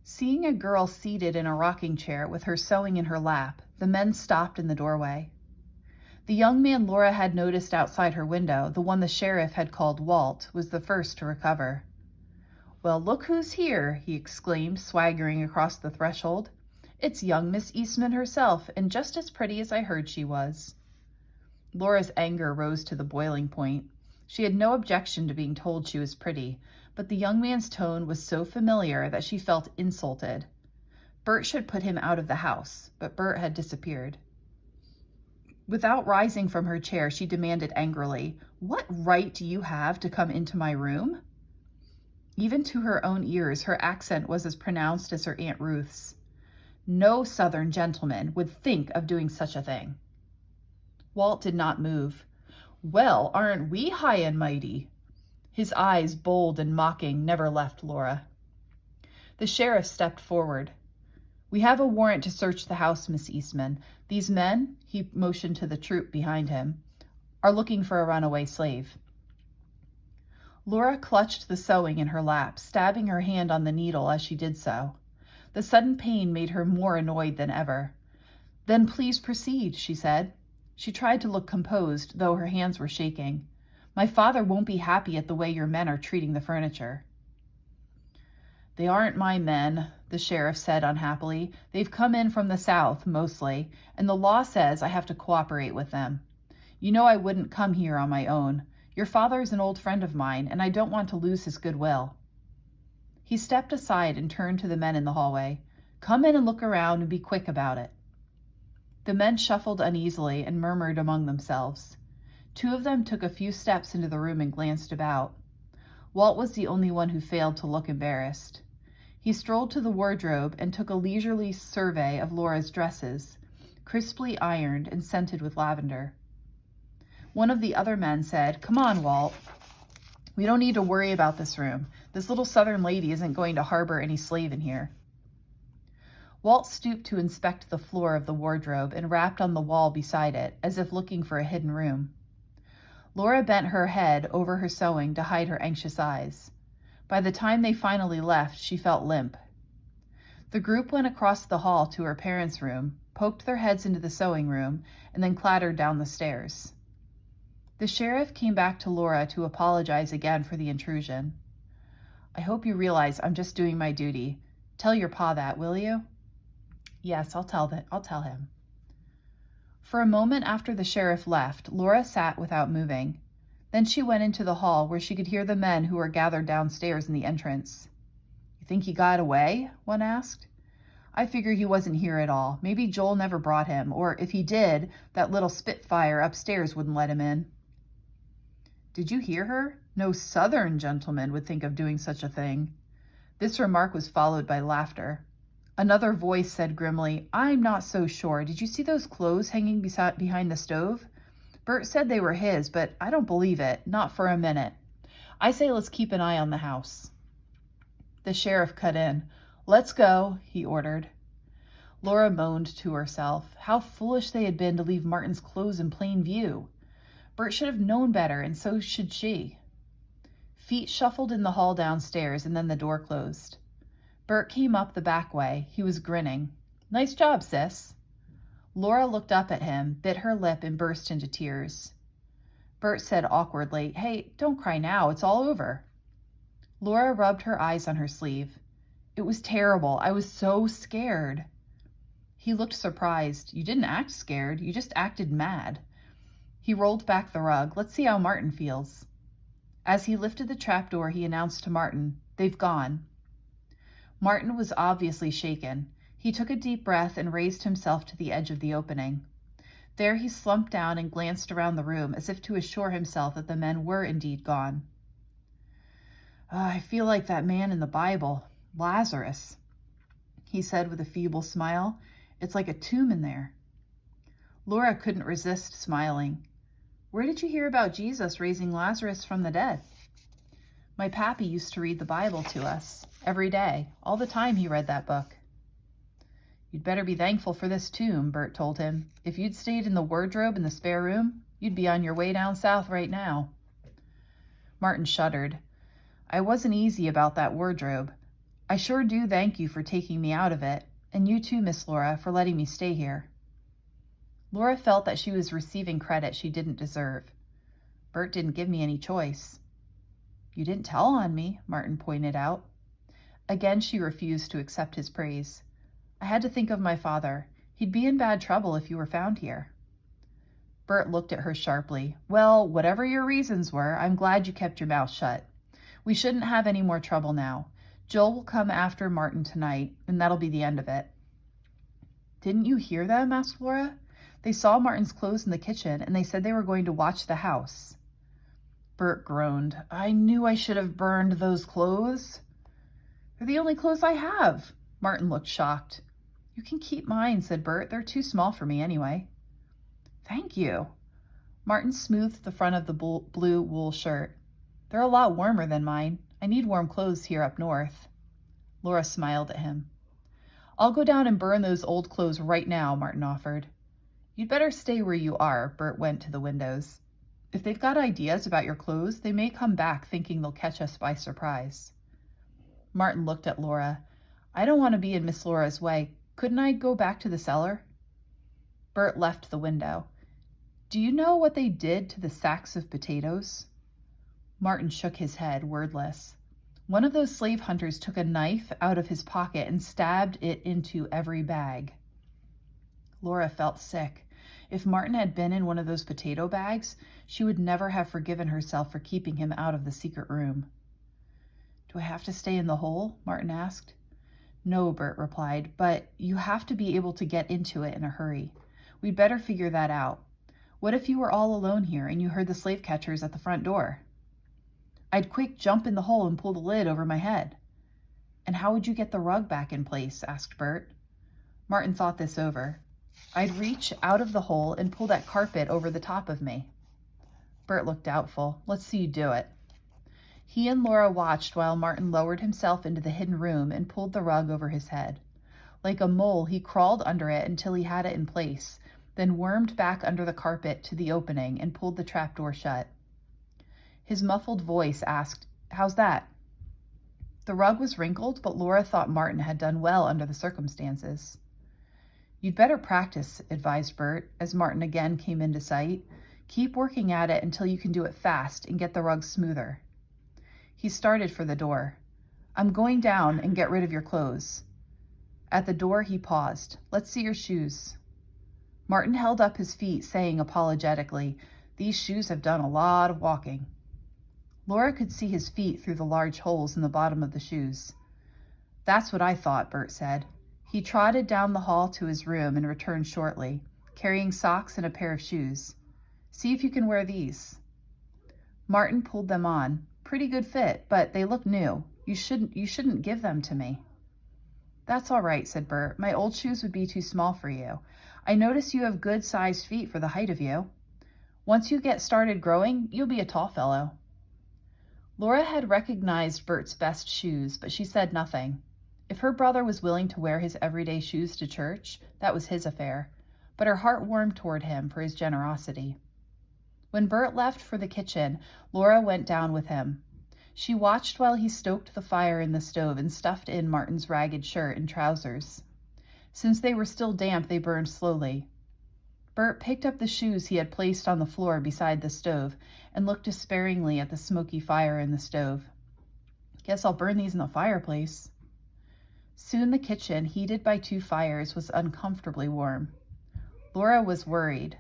Seeing a girl seated in a rocking chair with her sewing in her lap, the men stopped in the doorway. The young man Laura had noticed outside her window, the one the sheriff had called Walt, was the first to recover. "Well, look who's here," he exclaimed, swaggering across the threshold. "It's young Miss Eastman herself, and just as pretty as I heard she was." Laura's anger rose to the boiling point. She had no objection to being told she was pretty, but the young man's tone was so familiar that she felt insulted. Bert should put him out of the house, but Bert had disappeared. Without rising from her chair, she demanded angrily, "What right do you have to come into my room?" Even to her own ears, her accent was as pronounced as her Aunt Ruth's. No Southern gentleman would think of doing such a thing. Walt did not move. "Well, aren't we high and mighty?" His eyes, bold and mocking, never left Laura. The sheriff stepped forward. "We have a warrant to search the house, Miss Eastman. These men," he motioned to the troop behind him, "are looking for a runaway slave." Laura clutched the sewing in her lap, stabbing her hand on the needle as she did so. The sudden pain made her more annoyed than ever. "Then please proceed," she said. She tried to look composed, though her hands were shaking. "My father won't be happy at the way your men are treating the furniture." "They aren't my men," the sheriff said unhappily. "They've come in from the south, mostly, and the law says I have to cooperate with them. You know I wouldn't come here on my own. Your father is an old friend of mine, and I don't want to lose his goodwill." He stepped aside and turned to the men in the hallway. "Come in and look around and be quick about it." The men shuffled uneasily and murmured among themselves. Two of them took a few steps into the room and glanced about. Walt was the only one who failed to look embarrassed. He strolled to the wardrobe and took a leisurely survey of Laura's dresses, crisply ironed and scented with lavender. One of the other men said, "Come on, Walt. We don't need to worry about this room. This little Southern lady isn't going to harbor any slave in here." Walt stooped to inspect the floor of the wardrobe and rapped on the wall beside it, as if looking for a hidden room. Laura bent her head over her sewing to hide her anxious eyes. By the time they finally left, she felt limp. The group went across the hall to her parents' room, poked their heads into the sewing room, and then clattered down the stairs. The sheriff came back to Laura to apologize again for the intrusion. "I hope you realize I'm just doing my duty. Tell your pa that, will you?" "Yes, I'll tell him." For a moment after the sheriff left, Laura sat without moving. Then she went into the hall where she could hear the men who were gathered downstairs in the entrance. "You think he got away?" one asked. "I figure he wasn't here at all. Maybe Joel never brought him, or if he did, that little Spitfire upstairs wouldn't let him in." "Did you hear her? No Southern gentleman would think of doing such a thing." This remark was followed by laughter. Another voice said grimly, "I'm not so sure. Did you see those clothes hanging behind the stove? Bert said they were his, but I don't believe it, not for a minute. I say let's keep an eye on the house." The sheriff cut in. "Let's go," he ordered. Laura moaned to herself. How foolish they had been to leave Martin's clothes in plain view. Bert should have known better, and so should she. Feet shuffled in the hall downstairs, and then the door closed. Bert came up the back way. He was grinning. "Nice job, sis." Laura looked up at him, bit her lip, and burst into tears. Bert said awkwardly, "Hey, don't cry now. It's all over." Laura rubbed her eyes on her sleeve. "It was terrible. I was so scared." He looked surprised. "You didn't act scared. You just acted mad." He rolled back the rug. "Let's see how Martin feels." As he lifted the trapdoor, he announced to Martin, "They've gone." Martin was obviously shaken. He took a deep breath and raised himself to the edge of the opening. There he slumped down and glanced around the room as if to assure himself that the men were indeed gone. "I feel like that man in the Bible, Lazarus," he said with a feeble smile. "It's like a tomb in there." Laura couldn't resist smiling. "Where did you hear about Jesus raising Lazarus from the dead?" "My pappy used to read the Bible to us every day. All the time he read that book." "You'd better be thankful for this tomb," Bert told him. "If you'd stayed in the wardrobe in the spare room, you'd be on your way down south right now." Martin shuddered. "I wasn't easy about that wardrobe. I sure do thank you for taking me out of it, and you too, Miss Laura, for letting me stay here. Laura felt that she was receiving credit she didn't deserve. Bert didn't give me any choice. You didn't tell on me, Martin pointed out. Again, she refused to accept his praise. I had to think of my father. He'd be in bad trouble if you were found here. Bert looked at her sharply. Well, whatever your reasons were, I'm glad you kept your mouth shut. We shouldn't have any more trouble now. Joel will come after Martin tonight, and that'll be the end of it. Didn't you hear them? Asked Laura. They saw Martin's clothes in the kitchen, and they said they were going to watch the house. Bert groaned. I knew I should have burned those clothes. They're the only clothes I have. Martin looked shocked. You can keep mine, said Bert. They're too small for me anyway. Thank you. Martin smoothed the front of the blue wool shirt. They're a lot warmer than mine. I need warm clothes here up north. Laura smiled at him. I'll go down and burn those old clothes right now, Martin offered. You'd better stay where you are, Bert went to the windows. If they've got ideas about your clothes, they may come back thinking they'll catch us by surprise. Martin looked at Laura. I don't want to be in Miss Laura's way. Couldn't I go back to the cellar? Bert left the window. Do you know what they did to the sacks of potatoes? Martin shook his head, wordless. One of those slave hunters took a knife out of his pocket and stabbed it into every bag. Laura felt sick. If Martin had been in one of those potato bags, she would never have forgiven herself for keeping him out of the secret room. Do I have to stay in the hole? Martin asked. No, Bert replied, but you have to be able to get into it in a hurry. We'd better figure that out. What if you were all alone here and you heard the slave catchers at the front door? I'd quick jump in the hole and pull the lid over my head. And how would you get the rug back in place? Asked Bert. Martin thought this over. I'd reach out of the hole and pull that carpet over the top of me. Bert looked doubtful. Let's see you do it. He and Laura watched while Martin lowered himself into the hidden room and pulled the rug over his head. Like a mole, he crawled under it until he had it in place, then wormed back under the carpet to the opening and pulled the trapdoor shut. His muffled voice asked, How's that? The rug was wrinkled, but Laura thought Martin had done well under the circumstances. You'd better practice, advised Bert, as Martin again came into sight. Keep working at it until you can do it fast and get the rug smoother. He started for the door. I'm going down and get rid of your clothes. At the door, he paused. Let's see your shoes. Martin held up his feet, saying apologetically, These shoes have done a lot of walking. Laura could see his feet through the large holes in the bottom of the shoes. That's what I thought, Bert said. He trotted down the hall to his room and returned shortly, carrying socks and a pair of shoes. See if you can wear these. Martin pulled them on. Pretty good fit, but they look new. You shouldn't give them to me. That's all right, said Bert. My old shoes would be too small for you. I notice you have good-sized feet for the height of you. Once you get started growing, you'll be a tall fellow. Laura had recognized Bert's best shoes, but she said nothing. If her brother was willing to wear his everyday shoes to church, that was his affair, but her heart warmed toward him for his generosity. When Bert left for the kitchen, Laura went down with him. She watched while he stoked the fire in the stove and stuffed in Martin's ragged shirt and trousers. Since they were still damp, they burned slowly. Bert picked up the shoes he had placed on the floor beside the stove and looked despairingly at the smoky fire in the stove. Guess I'll burn these in the fireplace. Soon the kitchen, heated by 2 fires, was uncomfortably warm. Laura was worried.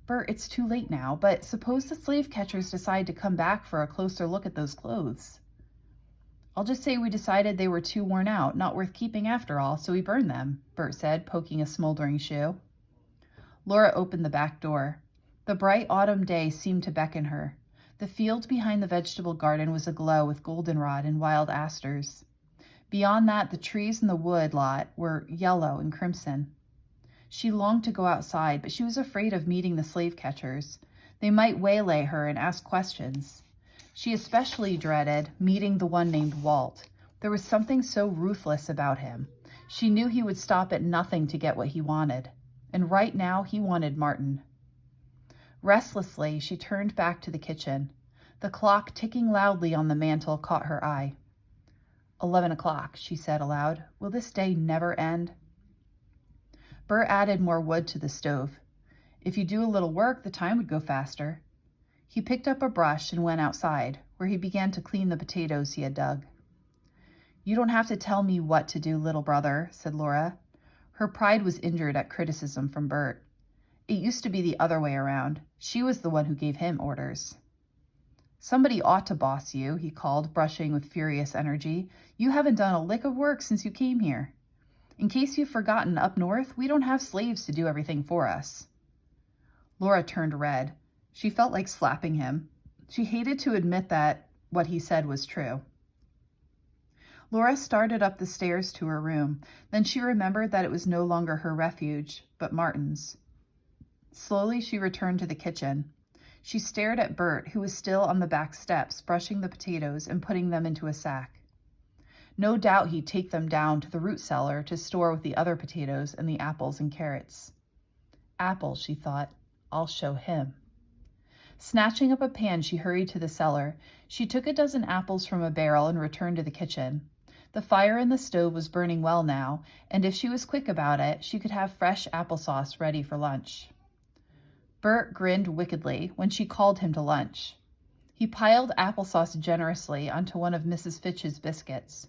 Bert, it's too late now, but suppose the slave catchers decide to come back for a closer look at those clothes. I'll just say we decided they were too worn out, not worth keeping after all, so we burned them, Bert said, poking a smoldering shoe. Laura opened the back door. The bright autumn day seemed to beckon her. The field behind the vegetable garden was aglow with goldenrod and wild asters. Beyond that, the trees in the wood lot were yellow and crimson. She longed to go outside, but she was afraid of meeting the slave catchers. They might waylay her and ask questions. She especially dreaded meeting the one named Walt. There was something so ruthless about him. She knew he would stop at nothing to get what he wanted. And right now he wanted Martin. Restlessly, she turned back to the kitchen. The clock ticking loudly on the mantel caught her eye. 11 o'clock, she said aloud. Will this day never end? Bert added more wood to the stove. If you do a little work, the time would go faster. He picked up a brush and went outside, where he began to clean the potatoes he had dug. You don't have to tell me what to do, little brother, said Laura. Her pride was injured at criticism from Bert. It used to be the other way around. She was the one who gave him orders. Somebody ought to boss you, he called, brushing with furious energy. You haven't done a lick of work since you came here. In case you've forgotten, up north, we don't have slaves to do everything for us. Laura turned red. She felt like slapping him. She hated to admit that what he said was true. Laura started up the stairs to her room. Then she remembered that it was no longer her refuge, but Martin's. Slowly, she returned to the kitchen. She stared at Bert, who was still on the back steps, brushing the potatoes and putting them into a sack. No doubt he'd take them down to the root cellar to store with the other potatoes and the apples and carrots. Apples, she thought. I'll show him. Snatching up a pan, she hurried to the cellar. She took a dozen apples from a barrel and returned to the kitchen. The fire in the stove was burning well now, and if she was quick about it, she could have fresh applesauce ready for lunch. Bert grinned wickedly when she called him to lunch. He piled applesauce generously onto one of Mrs. Fitch's biscuits.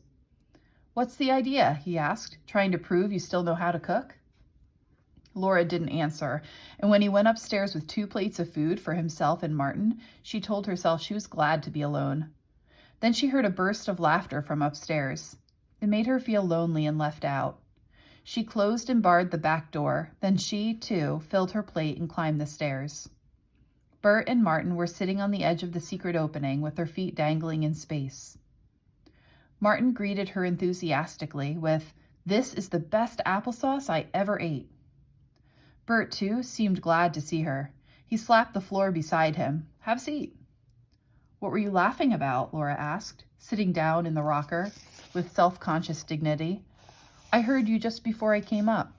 What's the idea? He asked, trying to prove you still know how to cook. Laura didn't answer, and when he went upstairs with 2 plates of food for himself and Martin, she told herself she was glad to be alone. Then she heard a burst of laughter from upstairs. It made her feel lonely and left out. She closed and barred the back door. Then she, too, filled her plate and climbed the stairs. Bert and Martin were sitting on the edge of the secret opening with their feet dangling in space. Martin greeted her enthusiastically with, "This is the best applesauce I ever ate." Bert, too, seemed glad to see her. He slapped the floor beside him. "Have a seat." "What were you laughing about?" Laura asked, sitting down in the rocker with self-conscious dignity. "I heard you just before I came up."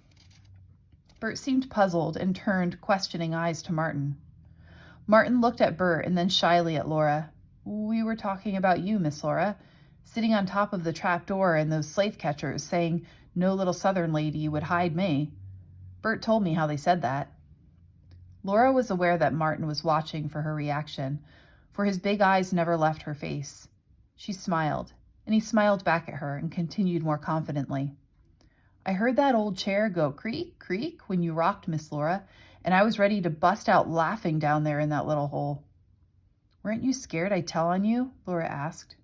Bert seemed puzzled and turned questioning eyes to Martin. Martin looked at Bert and then shyly at Laura. "We were talking about you, Miss Laura, sitting on top of the trap door and those slave catchers saying no little Southern lady would hide me. Bert told me how they said that." Laura was aware that Martin was watching for her reaction, for his big eyes never left her face. She smiled, and he smiled back at her and continued more confidently. "I heard that old chair go creak, creak when you rocked, Miss Laura, and I was ready to bust out laughing down there in that little hole." "Weren't you scared I'd tell on you?" Laura asked.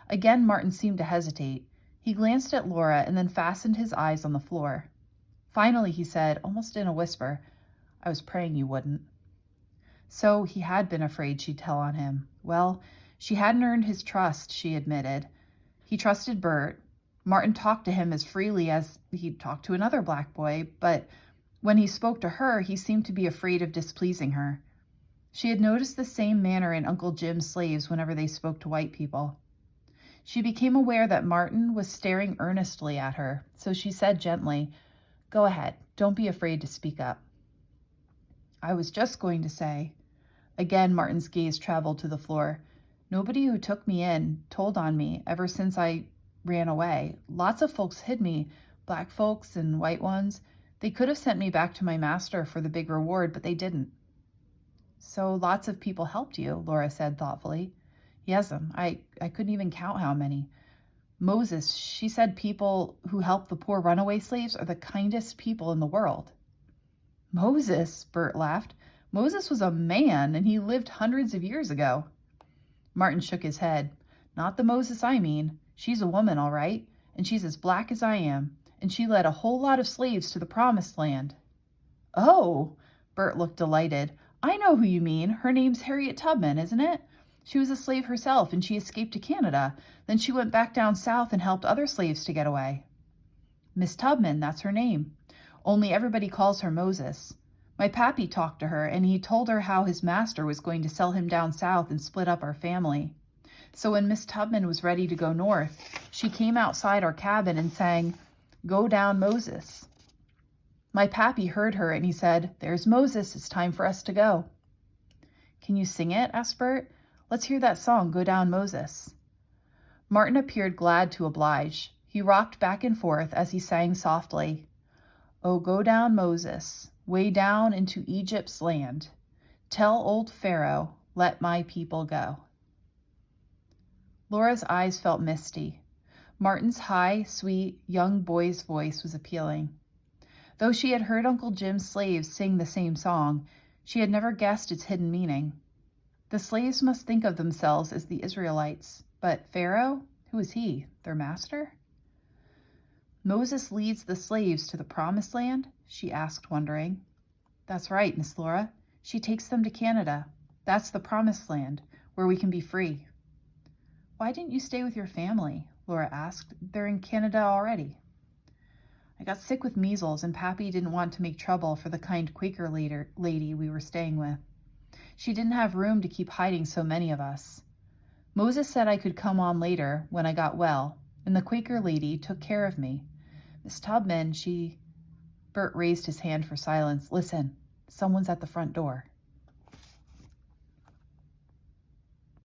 Again, Martin seemed to hesitate. He glanced at Laura and then fastened his eyes on the floor. Finally, he said, almost in a whisper, "I was praying you wouldn't." So he had been afraid she'd tell on him. Well, she hadn't earned his trust, she admitted. He trusted Bert. Martin talked to him as freely as he'd talked to another black boy, but when he spoke to her, he seemed to be afraid of displeasing her. She had noticed the same manner in Uncle Jim's slaves whenever they spoke to white people. She became aware that Martin was staring earnestly at her, so she said gently, "Go ahead, don't be afraid to speak up." "I was just going to say," again Martin's gaze traveled to the floor, "nobody who took me in told on me ever since I ran away. Lots of folks hid me, black folks and white ones. They could have sent me back to my master for the big reward, but they didn't." "So lots of people helped you," Laura said thoughtfully. "Yes'm, I couldn't even count how many. Moses, she said people who help the poor runaway slaves are the kindest people in the world." "Moses," Bert laughed. "Moses was a man, and he lived hundreds of years ago." Martin shook his head. "Not the Moses I mean. She's a woman, all right, and she's as black as I am, and she led a whole lot of slaves to the promised land." "Oh," Bert looked delighted. "I know who you mean. Her name's Harriet Tubman, isn't it? She was a slave herself, and she escaped to Canada. Then she went back down south and helped other slaves to get away." "Miss Tubman, that's her name. Only everybody calls her Moses. My pappy talked to her, and he told her how his master was going to sell him down south and split up our family. So when Miss Tubman was ready to go north, she came outside our cabin and sang, 'Go down, Moses.' My pappy heard her, and he said, 'There's Moses, it's time for us to go.'" "Can you sing it?" asked Bert. "Let's hear that song, 'Go Down, Moses.'" Martin appeared glad to oblige. He rocked back and forth as he sang softly, "Oh, go down, Moses, way down into Egypt's land. Tell old Pharaoh, let my people go." Laura's eyes felt misty. Martin's high, sweet, young boy's voice was appealing. Though she had heard Uncle Jim's slaves sing the same song, she had never guessed its hidden meaning. The slaves must think of themselves as the Israelites, but Pharaoh, who is he, their master? "Moses leads the slaves to the promised land?" she asked, wondering. "That's right, Miss Laura. She takes them to Canada. That's the promised land, where we can be free." "Why didn't you stay with your family?" Laura asked. "They're in Canada already." "I got sick with measles, and Pappy didn't want to make trouble for the kind Quaker lady we were staying with. She didn't have room to keep hiding so many of us. Moses said I could come on later when I got well, and the Quaker lady took care of me. Miss Tubman, she..." Bert raised his hand for silence. "Listen, someone's at the front door."